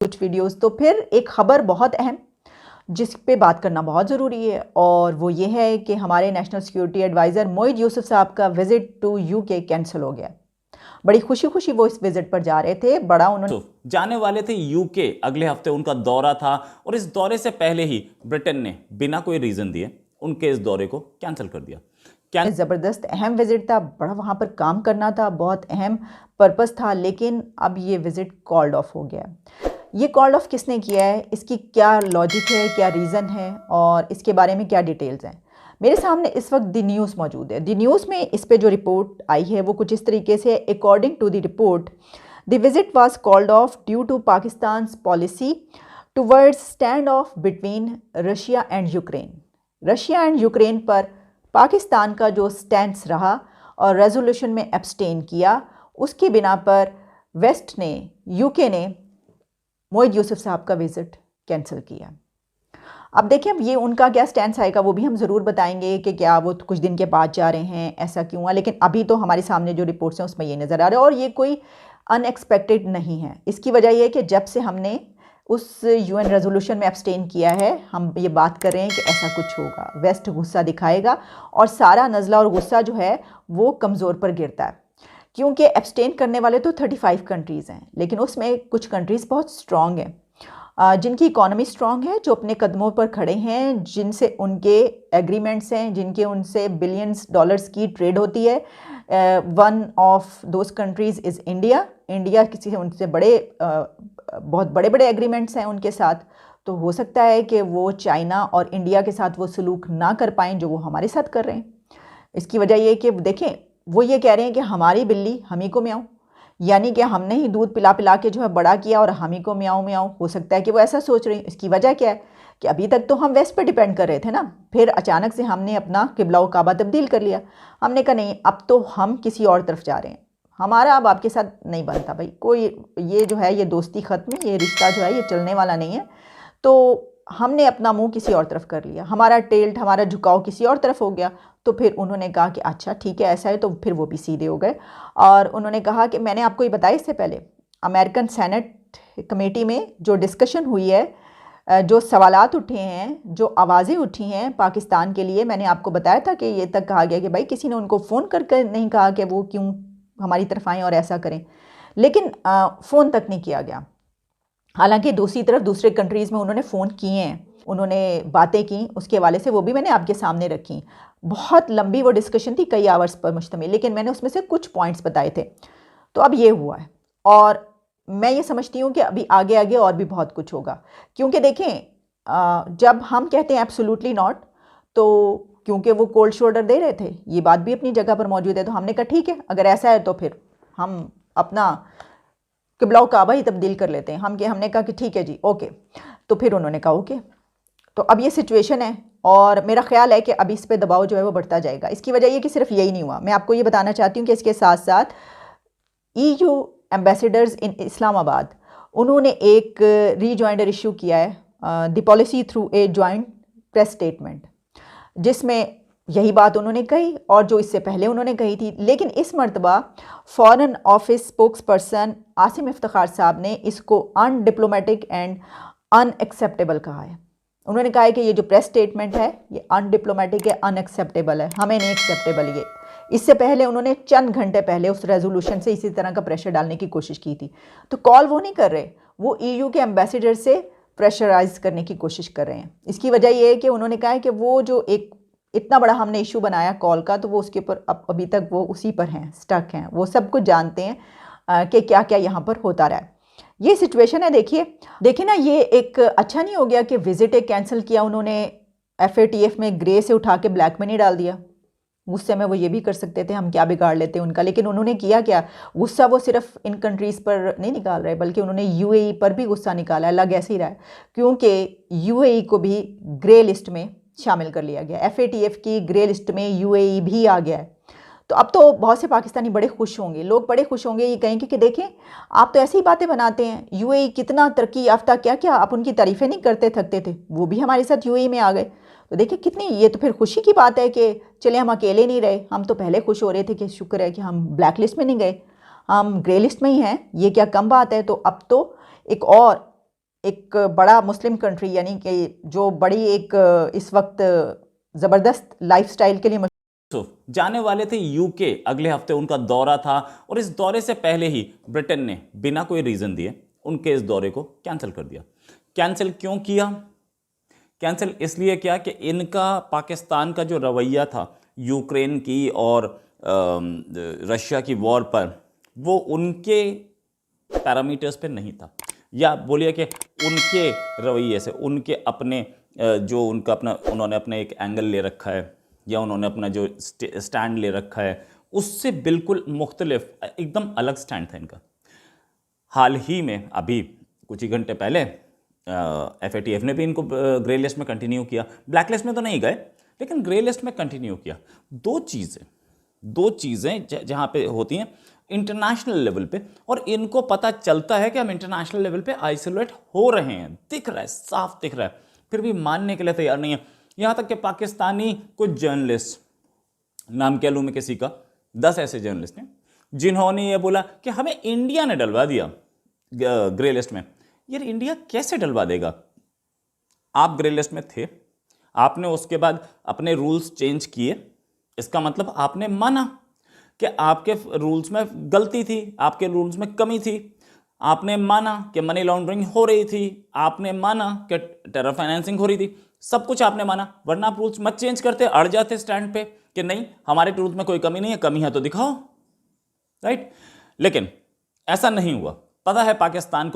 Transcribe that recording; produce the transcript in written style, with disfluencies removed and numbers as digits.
कुछ वीडियोस, तो फिर एक ख़बर बहुत अहम जिस पे बात करना बहुत ज़रूरी है, और वो ये है कि हमारे national security adviser Moeed Yusuf साहब का विज़िट टू यूके कैंसिल हो गया। बड़ी खुशी खुशी वो इस विज़िट पर जा रहे थे। बड़ा उन्होंने जाने वाले थे यूके, अगले हफ्ते उनका दौरा था और इस दौरे से पहले ही ब्रिटेन ने बिना कोई रीज़न दिए उनके इस दौरे को कैंसिल कर दिया। ज़बरदस्त अहम विज़िट था, बड़ा वहाँ पर काम करना था, बहुत अहम पर्पस था, लेकिन अब ये विज़िट कॉल्ड ऑफ हो गया। ये कॉल्ड ऑफ किसने किया है, इसकी क्या लॉजिक है, क्या रीज़न है और इसके बारे में क्या डिटेल्स हैं। मेरे सामने इस वक्त द न्यूज़ मौजूद है। द न्यूज़ में इस पे जो रिपोर्ट आई है वो कुछ इस तरीके से, according to the report the visit was called off due to Pakistan policy towards standoff between Russia and Ukraine. Russia and Ukraine पर पाकिस्तान का जो स्टैंड्स रहा और रेजोल्यूशन में एब्सटेन किया, उसकी बिना पर वेस्ट ने, यूके ने मोईद यूसुफ साहब का विज़िट कैंसिल किया। अब देखिए, अब ये उनका क्या स्टैंड आएगा वो भी हम ज़रूर बताएंगे कि क्या वो कुछ दिन के बाद जा रहे हैं, ऐसा क्यों हुआ। लेकिन अभी तो हमारे सामने जो रिपोर्ट्स हैं उसमें ये नज़र आ रहा है और ये कोई अनएक्सपेक्टेड नहीं है। इसकी वजह ये है कि जब से हमने उस यूएन रेजोल्यूशन में एब्सटेन किया है, हम ये बात कर रहे हैं कि ऐसा कुछ होगा, वेस्ट गुस्सा दिखाएगा और सारा नज़ला और गुस्सा जो है वो कमज़ोर पर गिरता है। क्योंकि एब्सटेन करने वाले तो 35 कंट्रीज़ हैं, लेकिन उसमें कुछ कंट्रीज़ बहुत स्ट्रॉन्ग हैं, जिनकी इकॉनमी स्ट्रॉन्ग है, जो अपने कदमों पर खड़े हैं, जिनसे उनके एग्रीमेंट्स हैं, जिनके उनसे बिलियंस डॉलर्स की ट्रेड होती है। One of those countries is India. India किसी उनसे बहुत बड़े बड़े एग्रीमेंट्स हैं उनके साथ। तो हो सकता है कि वो चाइना और इंडिया के साथ वो सलूक ना कर पाएँ जो वो हमारे साथ कर रहे हैं। इसकी वजह ये है कि देखें, वो ये कह रहे हैं कि हमारी बिल्ली हम ही को म्याऊं, यानी कि हमने ही दूध पिला पिला के जो है बड़ा किया और हम ही को म्याऊं म्याऊं। हो सकता है कि वो ऐसा सोच रही हैं। इसकी वजह क्या है कि अभी तक तो हम वेस्ट पे डिपेंड कर रहे थे ना, फिर अचानक से हमने अपना किबला व काबा तब्दील कर लिया। हमने कहा नहीं, अब तो हम किसी और तरफ जा रहे हैं, हमारा अब आपके साथ नहीं बनता भाई, कोई ये जो है ये दोस्ती ख़त्म है, ये रिश्ता जो है ये चलने वाला नहीं है। तो हमने अपना मुंह किसी और तरफ कर लिया, हमारा टिल्ट, हमारा झुकाव किसी और तरफ हो गया। तो फिर उन्होंने कहा कि अच्छा ठीक है, ऐसा है। तो फिर वो भी सीधे हो गए और उन्होंने कहा कि मैंने आपको ये बताया इससे पहले, अमेरिकन सेनेट कमेटी में जो डिस्कशन हुई है, जो सवालात उठे हैं, जो आवाज़ें उठी हैं पाकिस्तान के लिए, मैंने आपको बताया था कि ये तक कहा गया कि भाई किसी ने उनको फ़ोन करके नहीं कहा कि वो क्यों हमारी तरफ आएँ और ऐसा करें, लेकिन फ़ोन तक नहीं किया गया। हालांकि दूसरी तरफ दूसरे कंट्रीज़ में उन्होंने फ़ोन किए हैं, उन्होंने बातें की, उसके हवाले से वो भी मैंने आपके सामने रखी। बहुत लंबी वो डिस्कशन थी, कई आवर्स पर मुश्तमिल, लेकिन मैंने उसमें से कुछ पॉइंट्स बताए थे। तो अब ये हुआ है और मैं ये समझती हूँ कि अभी आगे आगे और भी बहुत कुछ होगा। क्योंकि देखें, जब हम कहते हैं एब्सोल्युटली नॉट, तो क्योंकि वो कोल्ड शोल्डर दे रहे थे, ये बात भी अपनी जगह पर मौजूद है, तो हमने कहा ठीक है, अगर ऐसा है तो फिर हम अपना किबला काबा ही तब्दील कर लेते हैं। हमने कहा कि ठीक है जी, ओके। तो फिर उन्होंने कहा ओके। तो अब ये सिचुएशन है और मेरा ख्याल है कि अब इस पे दबाव जो है वो बढ़ता जाएगा। इसकी वजह ये कि सिर्फ यही नहीं हुआ, मैं आपको ये बताना चाहती हूँ कि इसके साथ साथ EU एम्बेसडर्स इन इस्लामाबाद, उन्होंने एक रीजॉइंडर इशू किया है, the policy through a joint press statement, जिसमें यही बात उन्होंने कही और जो इससे पहले उन्होंने कही थी। लेकिन इस मरतबा foreign office spokes person Asim Iftikhar साहब ने इसको अनडिप्लोमेटिक एंड अनएक्सेप्टेबल कहा है। उन्होंने कहा है कि ये जो प्रेस स्टेटमेंट है ये अनडिप्लोमेटिक है, अनएक्सेप्टेबल है, हमें नहीं एक्सेप्टेबल ये। इससे पहले उन्होंने चंद घंटे पहले उस रेजोल्यूशन से इसी तरह का प्रेशर डालने की कोशिश की थी। तो कॉल वो नहीं कर रहे, वो EU के एम्बेसडर से प्रेशराइज करने की कोशिश कर रहे हैं। इसकी वजह ये है कि उन्होंने कहा है कि वो जो एक इतना बड़ा हमने इशू बनाया कॉल का, तो वो उसके ऊपर अभी तक वो उसी पर हैं, स्टक हैं, वो सब कुछ जानते हैं कि क्या क्या यहाँ पर होता रहा है। ये सिचुएशन है। देखिए ना, ये एक अच्छा नहीं हो गया कि विजिट एक कैंसिल किया उन्होंने, FATF में ग्रे से उठा के ब्लैक में नहीं डाल दिया। गुस्से में वो ये भी कर सकते थे, हम क्या बिगाड़ लेते उनका, लेकिन उन्होंने किया क्या, गुस्सा वो सिर्फ इन कंट्रीज़ पर नहीं निकाल रहे, बल्कि उन्होंने UAE पर भी गुस्सा निकाला है। लग ऐसे ही रहा है क्योंकि UAE को भी ग्रे लिस्ट में शामिल कर लिया गया, FATF की ग्रे लिस्ट में UAE भी आ गया है। तो अब तो बहुत से पाकिस्तानी बड़े खुश होंगे, लोग बड़े खुश होंगे ये कहेंगे कि देखें आप तो ऐसी ही बातें बनाते हैं, UAE कितना तरक्की याफ्ता, क्या क्या आप उनकी तारीफ़ें नहीं करते थकते थे, वो भी हमारे साथ UAE में आ गए। तो देखिए कितनी, ये तो फिर खुशी की बात है कि चले हम अकेले नहीं रहे। हम तो पहले खुश हो रहे थे कि शुक्र है कि हम ब्लैक लिस्ट में नहीं गए, हम ग्रे लिस्ट में ही हैं, ये क्या कम बात है। तो अब तो एक और एक बड़ा मुस्लिम कंट्री, यानी कि जो बड़ी एक इस वक्त ज़बरदस्त लाइफस्टाइल के लिए जाने वाले थे यूके। अगले हफ्ते उनका दौरा था और इस दौरे से पहले ही ब्रिटेन ने बिना कोई रीजन दिए उनके इस दौरे को कैंसिल कर दिया। कैंसिल क्यों किया? कैंसिल इसलिए किया कि इनका पाकिस्तान का जो रवैया था यूक्रेन की और रशिया की वॉर पर, वो उनके पैरामीटर्स पे नहीं था, या बोलिए कि उनके रवैये से, उनके अपने जो उनका अपना उन्होंने अपना एक एंगल ले रखा है या उन्होंने अपना जो स्टैंड ले रखा है उससे बिल्कुल मुख्तलिफ, एकदम अलग स्टैंड था इनका। हाल ही में अभी कुछ ही घंटे पहले FATF ने भी इनको ग्रे लिस्ट में कंटिन्यू किया। ब्लैक लिस्ट में तो नहीं गए लेकिन ग्रे लिस्ट में कंटिन्यू किया। दो चीज़ें जहाँ पे होती हैं इंटरनेशनल लेवल पे, और इनको पता चलता है कि हम इंटरनेशनल लेवल पे आइसोलेट हो रहे हैं, दिख रहा है, साफ दिख रहा है, फिर भी मानने के लिए तैयार नहीं है। यहाँ तक कि पाकिस्तानी कुछ जर्नलिस्ट, नाम क्या लूँ मैं किसी का, 10 ऐसे जर्नलिस्ट हैं जिन्होंने ये बोला कि हमें इंडिया ने डलवा दिया ग्रे लिस्ट में। यार इंडिया कैसे डलवा देगा? आप ग्रे लिस्ट में थे, आपने उसके बाद अपने रूल्स चेंज किए, इसका मतलब आपने माना कि आपके रूल्स में गलती थी, आपके रूल्स में कमी थी, आपने माना कि मनी लॉन्ड्रिंग हो रही थी, आपने माना कि टेरर फाइनेंसिंग हो रही थी, सब कुछ आपने माना, वरना आप रूल्स मत चेंज करते, अड़ जाते स्टैंड पे कि नहीं हमारे रूल्स में कोई कमी नहीं है, कमी है तो दिखाओ, राइट? लेकिन ऐसा नहीं हुआ। पता है पाकिस्तान को